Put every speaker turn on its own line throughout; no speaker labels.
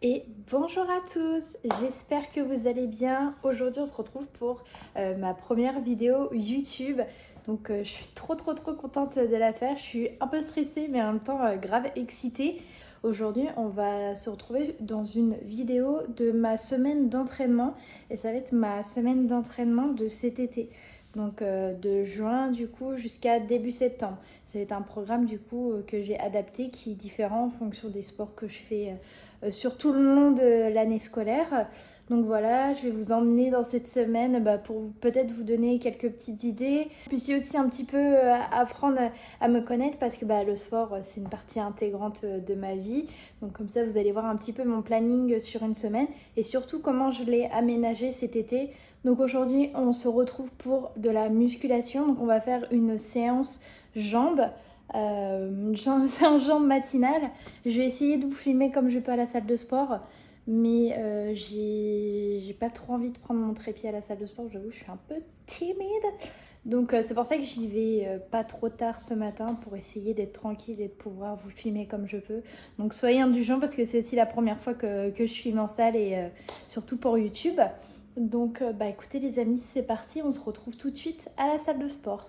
Et bonjour à tous, j'espère que vous allez bien. Aujourd'hui on se retrouve pour ma première vidéo YouTube. Donc je suis trop contente de la faire. Je suis un peu stressée mais en même temps grave excitée. Aujourd'hui on va se retrouver dans une vidéo de ma semaine d'entraînement. Et ça va être ma semaine d'entraînement de cet été. Donc de juin du coup jusqu'à début septembre. Ça va être un programme du coup que j'ai adapté qui est différent en fonction des sports que je fais sur tout le long de l'année scolaire. Donc voilà, je vais vous emmener dans cette semaine pour peut-être vous donner quelques petites idées. Puis aussi un petit peu apprendre à me connaître parce que le sport c'est une partie intégrante de ma vie. Donc comme ça vous allez voir un petit peu mon planning sur une semaine et surtout comment je l'ai aménagé cet été. Donc aujourd'hui on se retrouve pour de la musculation. Donc on va faire une séance jambes. C'est un jambes matinale. Je vais essayer de vous filmer comme je peux à la salle de sport, mais j'ai pas trop envie de prendre mon trépied à la salle de sport, j'avoue je suis un peu timide. Donc c'est pour ça que j'y vais pas trop tard ce matin pour essayer d'être tranquille et de pouvoir vous filmer comme je peux. Donc soyez indulgents parce que c'est aussi la première fois que je filme en salle et surtout pour YouTube. Donc écoutez les amis, c'est parti, on se retrouve tout de suite à la salle de sport.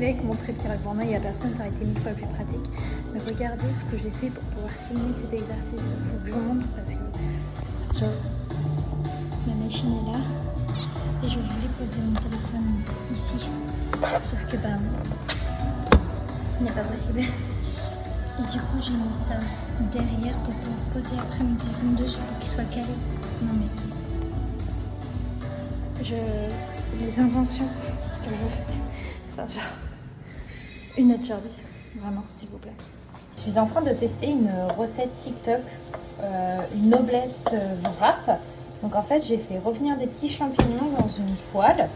avec mon trépied. Pour moi, il n'y a personne, ça aurait été 1000 fois plus pratique. Mais regardez ce que j'ai fait pour pouvoir filmer cet exercice. Il faut que je vous montre parce que genre, la machine est là et je voulais poser mon téléphone ici. Sauf que ce n'est pas possible. Et du coup, j'ai mis ça derrière pour pouvoir poser après mon téléphone dessus pour qu'il soit calé. Non mais... Les inventions que je fais. Enfin, genre... Une note sur 10. Vraiment, s'il vous plaît. Je suis en train de tester une recette TikTok. Une omelette wrap. Donc en fait, j'ai fait revenir des petits champignons dans une poêle.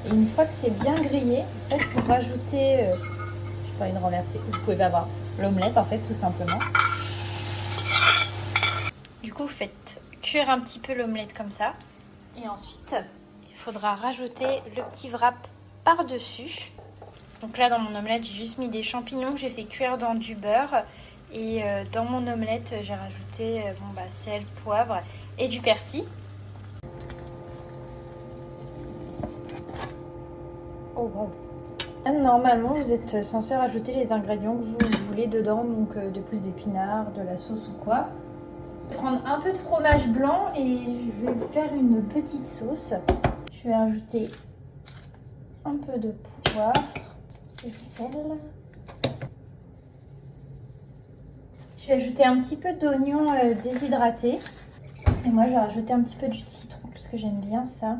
Et une fois que c'est bien grillé, en fait, pour rajouter... j'ai pas envie de renverser. Vous pouvez avoir l'omelette, en fait, tout simplement. Du coup, vous faites cuire un petit peu l'omelette comme ça. Et ensuite, il faudra rajouter le petit wrap par-dessus. Donc là, dans mon omelette, j'ai juste mis des champignons que j'ai fait cuire dans du beurre. Et dans mon omelette, j'ai rajouté sel, poivre et du persil. Oh wow. Normalement, vous êtes censé rajouter les ingrédients que vous voulez dedans, donc des pousses d'épinards, de la sauce ou quoi. Je vais prendre un peu de fromage blanc et je vais faire une petite sauce. Je vais rajouter un peu de poivre et sel. Je vais ajouter un petit peu d'oignon déshydraté. Et moi, je vais rajouter un petit peu de jus de citron parce que j'aime bien ça.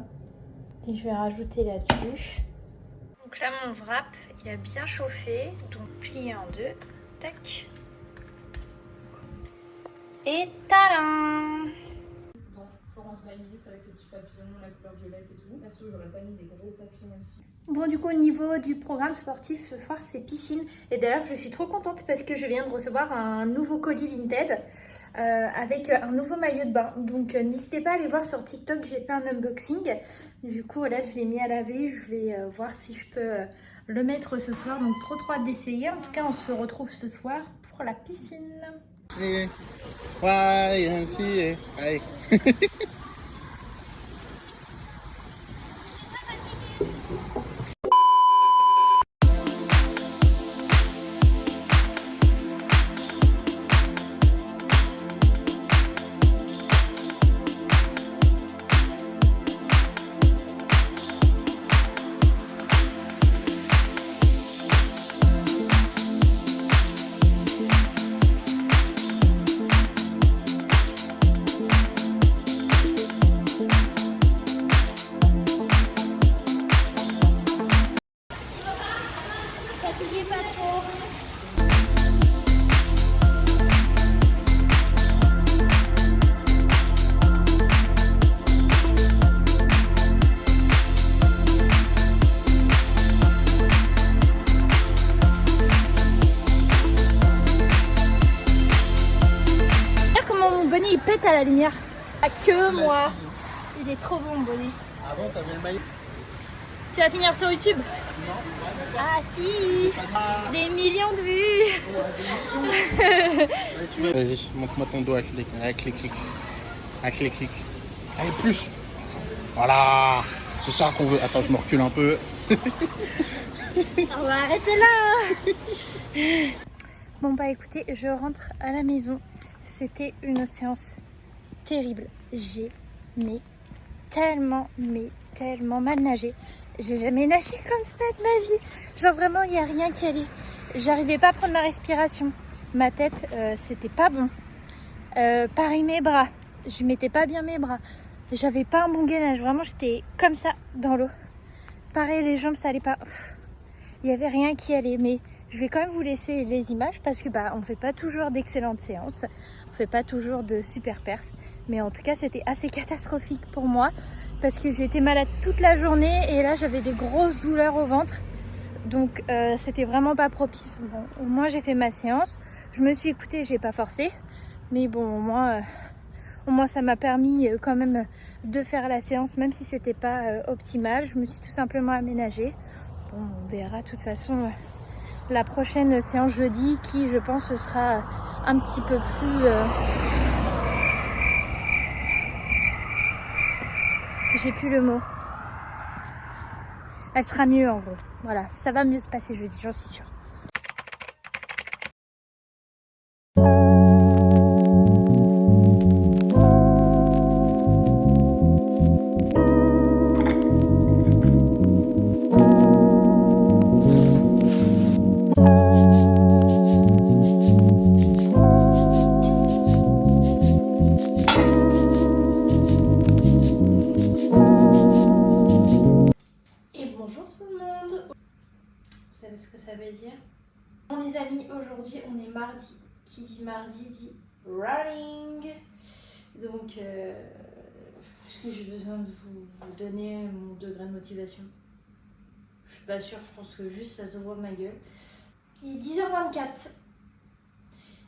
Et je vais rajouter là-dessus. Donc là, mon wrap, il a bien chauffé. Donc, plié en deux. Tac. Et tadam!
Bon, Florence Bagnis avec les petits papillons, la couleur violette et tout. Perso, j'aurais pas mis des gros papillons aussi.
Bon, du coup, au niveau du programme sportif, ce soir, c'est piscine. Et d'ailleurs, je suis trop contente parce que je viens de recevoir un nouveau colis Vinted avec un nouveau maillot de bain. Donc, n'hésitez pas à aller voir sur TikTok, j'ai fait un unboxing. Du coup, là, je l'ai mis à laver. Je vais voir si je peux le mettre ce soir. Donc, trop hâte d'essayer. En tout cas, on se retrouve ce soir pour la piscine.
YMCA. Hey.
Fatiguez pas trop. Regarde comment mon bonnet il pète à la lumière. Pas que moi. Il est trop bon mon bonnet.
Avant, t'avais le maillot.
Tu vas finir sur YouTube? Ah si, des millions de vues.
Vas-y, montre-moi ton doigt avec les clics. Avec les clics. Allez, plus. Voilà. C'est ça qu'on veut. Attends, je me recule un peu.
On va arrêter là. Bon bah écoutez, je rentre à la maison. C'était une séance terrible. J'ai tellement mal nagé. J'ai jamais nagé comme ça de ma vie. Genre vraiment, il n'y a rien qui allait. J'arrivais pas à prendre ma respiration. Ma tête, c'était pas bon. Pareil mes bras. Je mettais pas bien mes bras. J'avais pas un bon gainage. Vraiment, j'étais comme ça dans l'eau. Pareil, les jambes, ça allait pas. Il y avait rien qui allait. Mais je vais quand même vous laisser les images parce que on fait pas toujours d'excellentes séances. On fait pas toujours de super perfs. Mais en tout cas, c'était assez catastrophique pour moi. Parce que j'ai été malade toute la journée et là j'avais des grosses douleurs au ventre. Donc c'était vraiment pas propice. Bon, au moins j'ai fait ma séance. Je me suis écoutée, j'ai pas forcé. Mais bon, au moins ça m'a permis quand même de faire la séance, même si c'était pas optimal. Je me suis tout simplement aménagée. Bon, on verra de toute façon la prochaine séance jeudi qui, je pense, sera un petit peu plus... J'ai plus le mot. Elle sera mieux en gros. Voilà, ça va mieux se passer jeudi, j'en suis sûre. mardi. Qui dit mardi dit running. Donc, est-ce que j'ai besoin de vous donner mon degré de motivation? Je suis pas sûre, je pense que juste ça se voit ma gueule. Il est 10h24.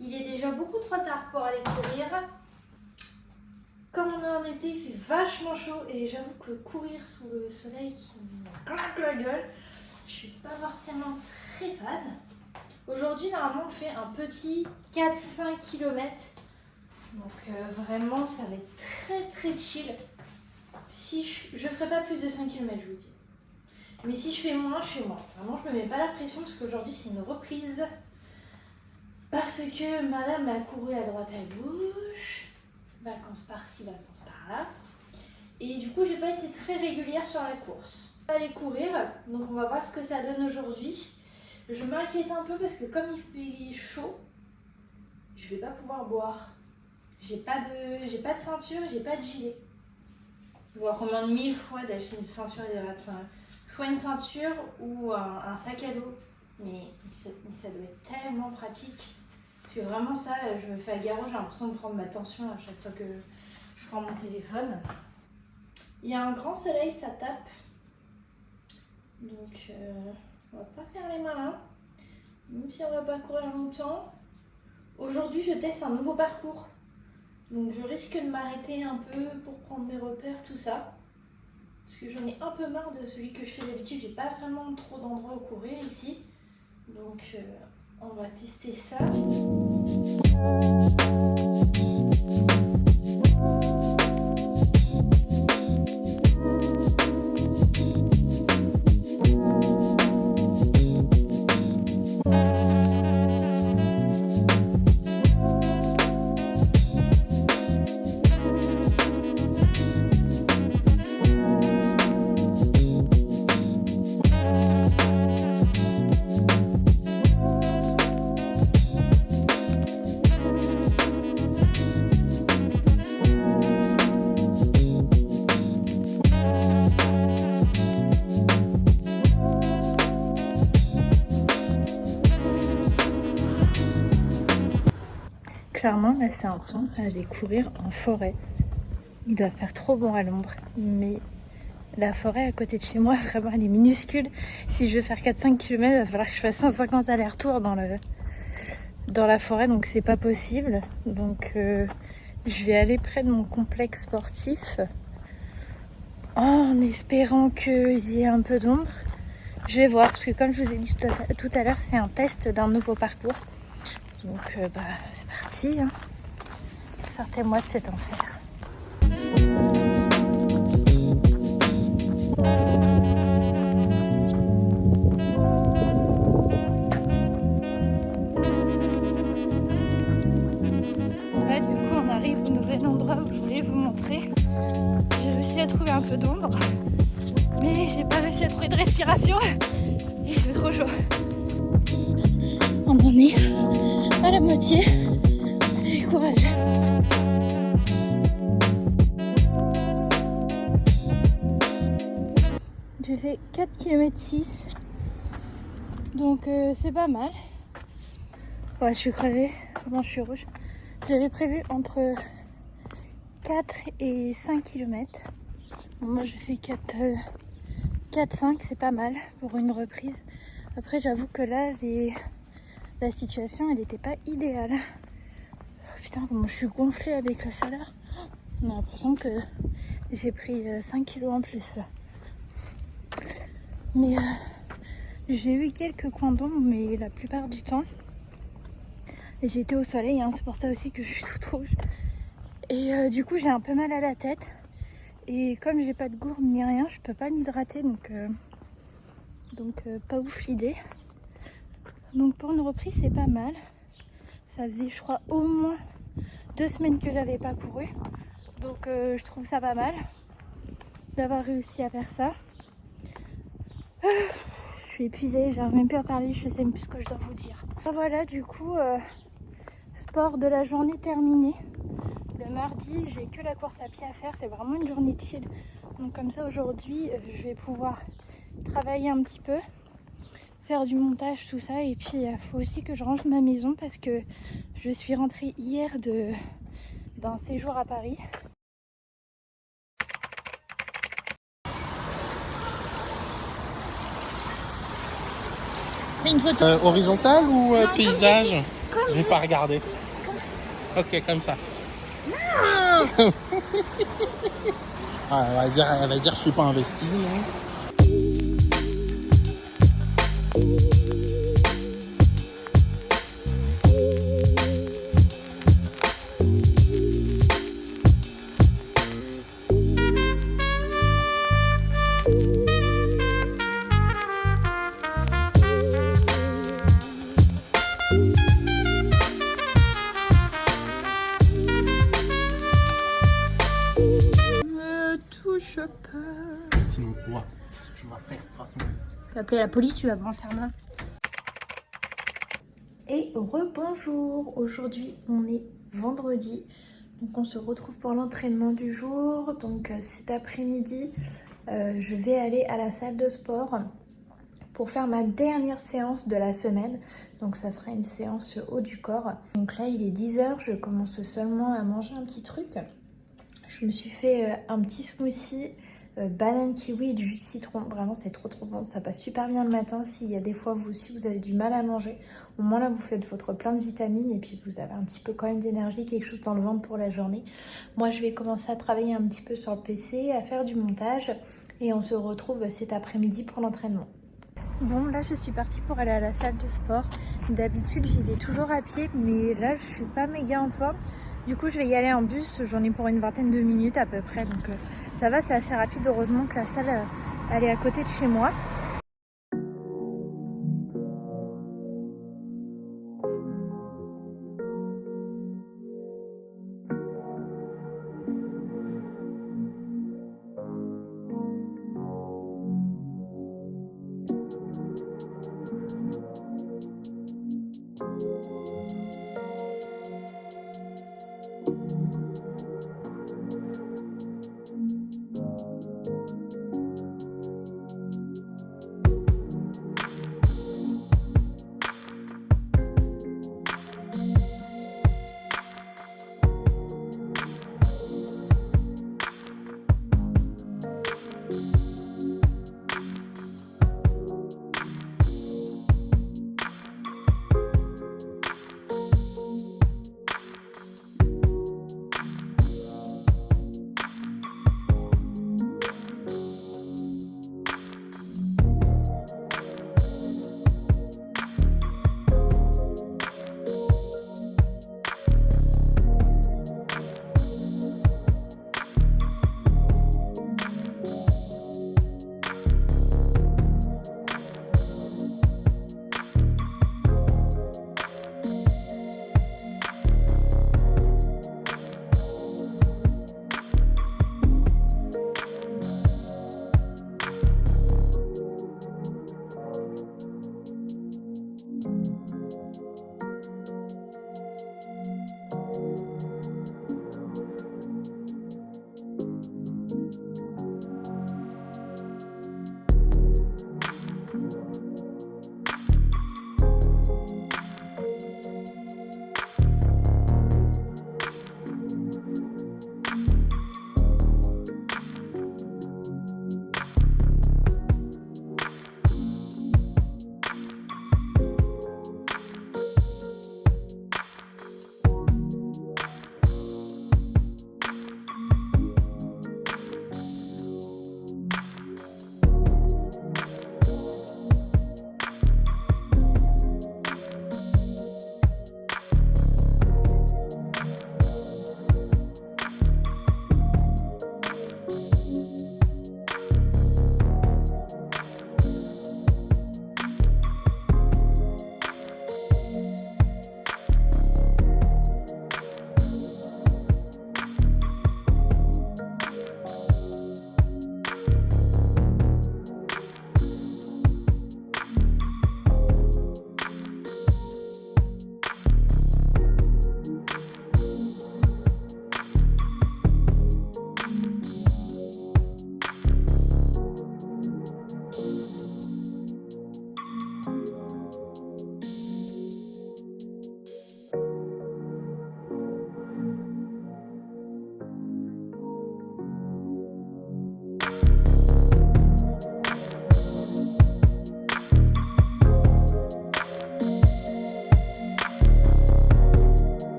Il est déjà beaucoup trop tard pour aller courir. Comme on est en été, il fait vachement chaud et j'avoue que courir sous le soleil qui me claque la gueule, je suis pas forcément très fan. Aujourd'hui, normalement, on fait un petit 4-5 km. Donc vraiment, ça va être très très chill. Si je ferai pas plus de 5 km, je vous dis. Mais si je fais moins, je fais moins. Vraiment, je me mets pas la pression parce qu'aujourd'hui, c'est une reprise. Parce que madame a couru à droite à gauche. Vacances par-ci, vacances par-là. Et du coup, j'ai pas été très régulière sur la course. On va aller courir, donc on va voir ce que ça donne aujourd'hui. Je m'inquiète un peu parce que comme il fait chaud, je vais pas pouvoir boire. J'ai pas de ceinture, j'ai pas de gilet. Je vous recommande 1000 fois d'acheter une ceinture hydratante. Soit une ceinture ou un sac à dos. Mais ça doit être tellement pratique. Parce que vraiment ça, je me fais à garrot, j'ai l'impression de prendre ma tension à chaque fois que je prends mon téléphone. Il y a un grand soleil, ça tape. Donc on va pas faire les malins. Même si on va pas courir longtemps. Aujourd'hui je teste un nouveau parcours. Donc je risque de m'arrêter un peu pour prendre mes repères, tout ça. Parce que j'en ai un peu marre de celui que je fais d'habitude. J'ai pas vraiment trop d'endroits où courir ici. Donc on va tester ça. Clairement, là, c'est un temps à aller courir en forêt. Il doit faire trop bon à l'ombre, mais la forêt à côté de chez moi, vraiment, elle est minuscule. Si je veux faire 4-5 km, il va falloir que je fasse 150 allers-retours dans la forêt, donc c'est pas possible. Donc, je vais aller près de mon complexe sportif en espérant qu'il y ait un peu d'ombre. Je vais voir, parce que comme je vous ai dit tout à l'heure, c'est un test d'un nouveau parcours. Donc c'est parti, hein. Sortez-moi de cet enfer. Là du coup on arrive au nouvel endroit où je voulais vous montrer. J'ai réussi à trouver un peu d'ombre, mais j'ai pas réussi à trouver de respiration et il fait trop chaud. On en est à la moitié. Allez, courage. J'ai fait 4 km 6. Donc c'est pas mal. Ouais, je suis crevée. Vraiment, je suis rouge. J'avais prévu entre 4 et 5 km. Bon, moi, j'ai fait 4-5. C'est pas mal pour une reprise. Après, j'avoue que là, la situation, elle n'était pas idéale. Oh, putain, comment je suis gonflée avec la chaleur. On a l'impression que j'ai pris 5 kilos en plus là. Mais j'ai eu quelques coins d'ombre, mais la plupart du temps, j'ai été au soleil, hein, c'est pour ça aussi que je suis toute rouge. Et du coup, j'ai un peu mal à la tête. Et comme j'ai pas de gourde ni rien, je peux pas m'hydrater, donc pas ouf l'idée. Donc pour une reprise, c'est pas mal. Ça faisait, je crois, au moins 2 semaines que j'avais pas couru. Donc je trouve ça pas mal d'avoir réussi à faire ça. Je suis épuisée, j'arrive même plus à parler, je sais même plus ce que je dois vous dire. Voilà, du coup, sport de la journée terminé. Le mardi, j'ai que la course à pied à faire, c'est vraiment une journée chill. Donc comme ça, aujourd'hui, je vais pouvoir travailler un petit peu, faire du montage, tout ça. Et puis il faut aussi que je range ma maison parce que je suis rentrée hier d'un séjour à Paris. Une photo
horizontale ou
Non,
paysage?
comme
Je vais pas regarder. Ok, comme ça.
Non.
Ah, elle va dire que je suis pas investi. Non.
Me touche pas.
Sinon quoi? Qu'est-ce que tu vas faire de toute façon?
Tu vas appeler la police, tu vas me faire mal. Et rebonjour, aujourd'hui on est vendredi, donc on se retrouve pour l'entraînement du jour. Donc cet après-midi, je vais aller à la salle de sport pour faire ma dernière séance de la semaine. Donc ça sera une séance haut du corps. Donc là il est 10h, je commence seulement à manger un petit truc. Je me suis fait un petit smoothie, banane kiwi et du jus de citron. Vraiment c'est trop bon, ça passe super bien le matin. S'il y a des fois vous aussi vous avez du mal à manger, au moins là vous faites votre plein de vitamines et puis vous avez un petit peu quand même d'énergie, quelque chose dans le ventre pour la journée. Moi je vais commencer à travailler un petit peu sur le PC, à faire du montage et on se retrouve cet après-midi pour l'entraînement. Bon, là je suis partie pour aller à la salle de sport. D'habitude j'y vais toujours à pied, mais là je suis pas méga en forme. Du coup je vais y aller en bus, j'en ai pour une vingtaine de minutes à peu près. Donc ça va, c'est assez rapide. Heureusement que la salle elle est à côté de chez moi.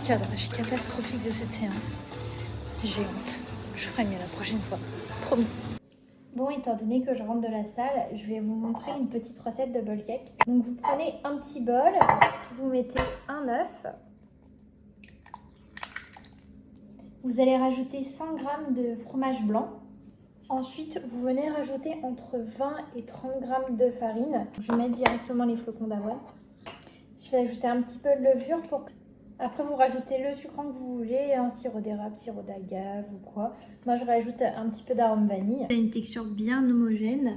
cadrage catastrophique de cette séance. J'ai honte. Je ferai mieux la prochaine fois. Promis. Bon, étant donné que je rentre de la salle, je vais vous montrer une petite recette de bol cake. Donc vous prenez un petit bol, vous mettez un œuf. Vous allez rajouter 100 g de fromage blanc. Ensuite, vous venez rajouter entre 20 et 30 g de farine. Je vais mettre directement les flocons d'avoine. Je vais ajouter un petit peu de levure pour... Après, vous rajoutez le sucre que vous voulez, un sirop d'érable, sirop d'agave ou quoi. Moi, je rajoute un petit peu d'arôme vanille. C'est une texture bien homogène.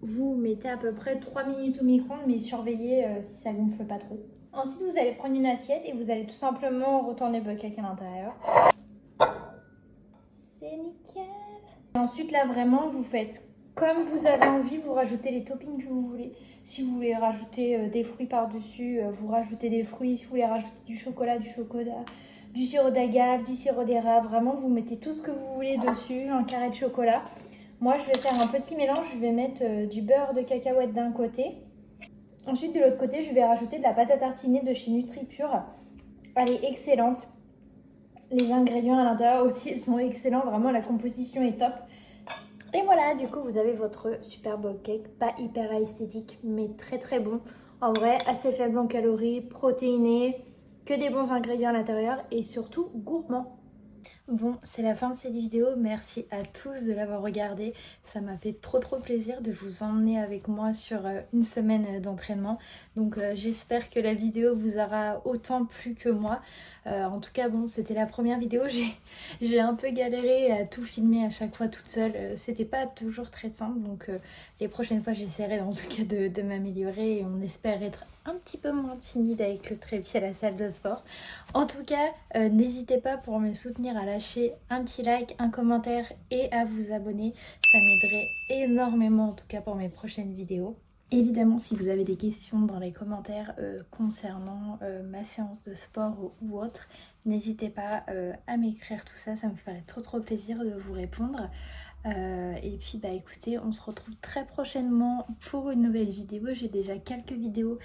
Vous mettez à peu près 3 minutes au micro-ondes, mais surveillez si ça gonfle pas trop. Ensuite, vous allez prendre une assiette et vous allez tout simplement retourner le bol cake à l'intérieur. C'est nickel. Et ensuite, là, vraiment, vous faites comme vous avez envie. Vous rajoutez les toppings que vous voulez. Si vous voulez rajouter des fruits par-dessus, vous rajoutez des fruits. Si vous voulez rajouter du chocolat, du sirop d'agave, du sirop d'érable. Vraiment, vous mettez tout ce que vous voulez dessus. Un carré de chocolat. Moi, je vais faire un petit mélange. Je vais mettre du beurre de cacahuète d'un côté. Ensuite, de l'autre côté, je vais rajouter de la pâte à tartiner de chez NutriPure. Elle est excellente. Les ingrédients à l'intérieur aussi sont excellents. Vraiment, la composition est top. Et voilà, du coup, vous avez votre super bol cake. Pas hyper esthétique, mais très très bon. En vrai, assez faible en calories, protéiné, que des bons ingrédients à l'intérieur et surtout gourmand. Bon, c'est la fin de cette vidéo. Merci à tous de l'avoir regardé. Ça m'a fait trop plaisir de vous emmener avec moi sur une semaine d'entraînement. Donc j'espère que la vidéo vous aura autant plu que moi. En tout cas, bon, c'était la première vidéo. J'ai un peu galéré à tout filmer à chaque fois toute seule. C'était pas toujours très simple. Donc les prochaines fois, j'essaierai en tout cas de m'améliorer. Et on espère être un petit peu moins timide avec le trépied à la salle de sport. En tout cas, n'hésitez pas pour me soutenir à lâcher un petit like, un commentaire et à vous abonner. Ça m'aiderait énormément en tout cas pour mes prochaines vidéos. Évidemment, si vous avez des questions dans les commentaires concernant ma séance de sport ou autre, n'hésitez pas à m'écrire tout ça, ça me ferait trop plaisir de vous répondre. Et puis bah écoutez, on se retrouve très prochainement pour une nouvelle vidéo. J'ai déjà quelques vidéos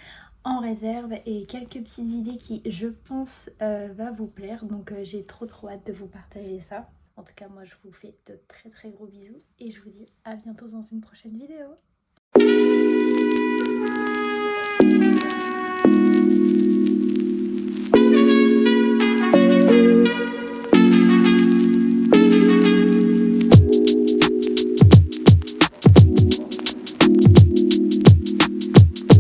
en réserve et quelques petites idées qui, je pense, va vous plaire. Donc j'ai trop hâte de vous partager ça. En tout cas, moi je vous fais de très gros bisous et je vous dis à bientôt dans une prochaine vidéo.